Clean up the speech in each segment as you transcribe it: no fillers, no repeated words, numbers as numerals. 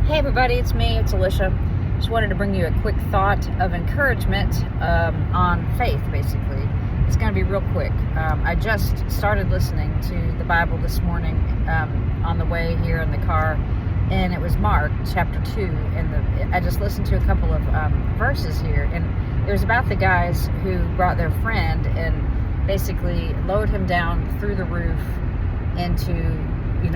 Hey everybody, it's me, it's Alicia. Just wanted to bring you a quick thought of encouragement on faith, basically. It's going to be real quick. I just started listening to the Bible this morning on the way here in the car, and it was Mark chapter 2, and I just listened to a couple of verses here, and it was about the guys who brought their friend and basically lowered him down through the roof into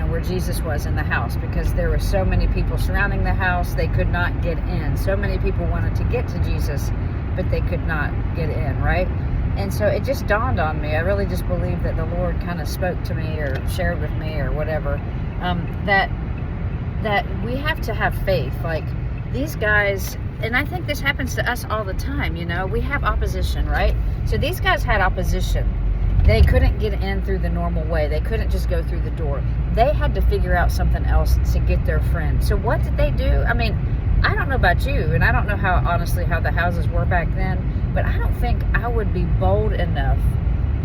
where Jesus was in the house, because there were so many people surrounding the house, they could not get in. So many people wanted to get to Jesus, but they could not get in, right? And so it just dawned on me. I really just believe that the Lord kind of spoke to me or shared with me or whatever, that we have to have faith. Like these guys, and I think this happens to us all the time, we have opposition, right? So these guys had opposition. They couldn't get in through the normal way. They couldn't just go through the door. They had to figure out something else to get their friend. So what did they do? I mean, I don't know about you, and I don't know how the houses were back then, but I don't think I would be bold enough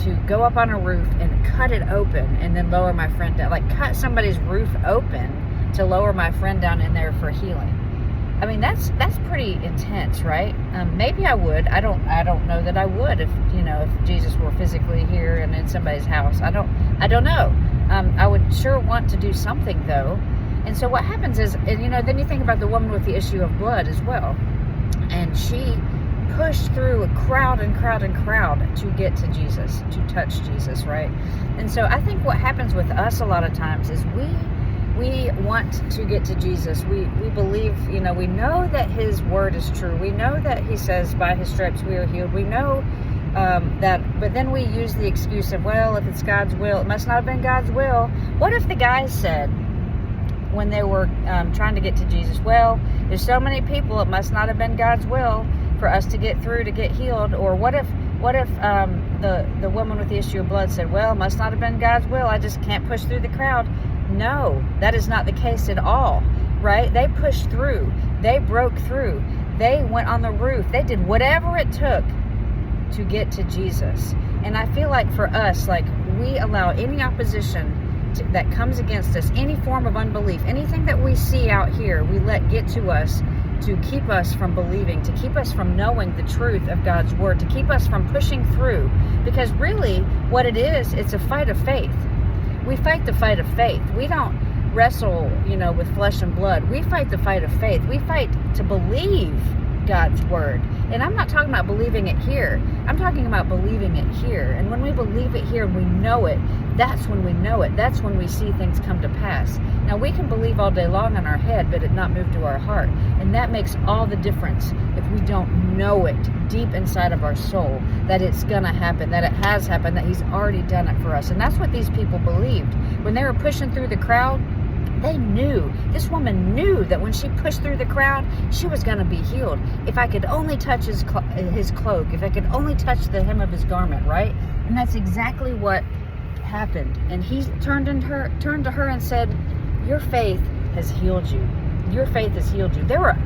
to go up on a roof and cut it open and then lower my friend down. Like cut somebody's roof open to lower my friend down in there for healing. I mean, that's pretty intense, right? Maybe I would. I don't know that I would if Jesus were physically here and in somebody's house. I don't know. I would sure want to do something though. And so what happens is, then you think about the woman with the issue of blood as well, and she pushed through a crowd to get to Jesus, to touch Jesus, right? And so I think what happens with us a lot of times is we want to get to Jesus. We believe, we know that his word is true. We know that he says by his stripes we are healed. We know that, but then we use the excuse of, well, if it's God's will, it must not have been God's will. What if the guys said, when they were trying to get to Jesus, well, there's so many people, it must not have been God's will for us to get through, to get healed? Or what if the woman with the issue of blood said, well, it must not have been God's will, I just can't push through the crowd? No, that is not the case at all, right? They pushed through. They broke through. They went on the roof. They did whatever it took to get to Jesus. And I feel like for us, like we allow any opposition that comes against us, any form of unbelief, anything that we see out here, we let get to us to keep us from believing, to keep us from knowing the truth of God's word, to keep us from pushing through. Because really what it is, it's a fight of faith. We fight the fight of faith. We don't wrestle, with flesh and blood. We fight the fight of faith. We fight to believe God's word. And I'm not talking about believing it here. I'm talking about believing it here. And when we believe it here and we know it, that's when we know it. That's when we see things come to pass. Now, we can believe all day long in our head, but it not move to our heart. And that makes all the difference if we don't know it deep inside of our soul, that it's going to happen, that it has happened, that he's already done it for us. And that's what these people believed. When they were pushing through the crowd, they knew, this woman knew that when she pushed through the crowd, she was going to be healed. If I could only touch his cloak, if I could only touch the hem of his garment, right? And that's exactly what happened. And he turned to her and said, your faith has healed you. Your faith has healed you. There were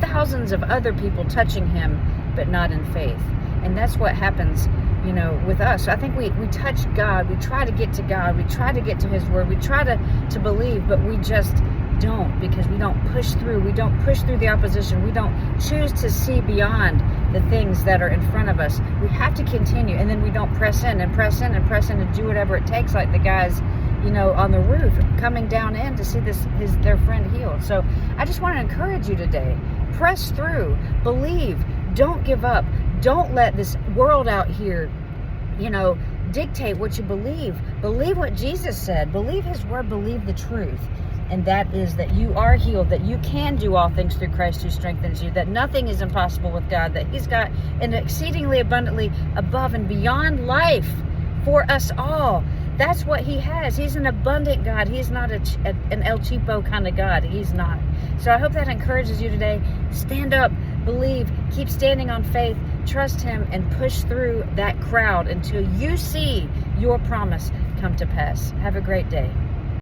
thousands of other people touching him, but not in faith. And that's what happens, with us. I think we touch God. We try to get to God. We try to get to his word. We try to believe, but we just don't, because we don't push through. We don't push through the opposition. We don't choose to see beyond the things that are in front of us. We have to continue, and then we don't press in and press in and press in and do whatever it takes, like the guys on the roof coming down in to see their friend healed. So I just want to encourage you today. Press through. Believe. Don't give up. Don't let this world out here, dictate what you believe. Believe what Jesus said. Believe his word. Believe the truth. And that is that you are healed, that you can do all things through Christ who strengthens you, that nothing is impossible with God, that he's got an exceedingly abundantly above and beyond life for us all. That's what he has. He's an abundant God. He's not an El Cheapo kind of God. He's not. So I hope that encourages you today. Stand up, believe, keep standing on faith, trust him, and push through that crowd until you see your promise come to pass. Have a great day.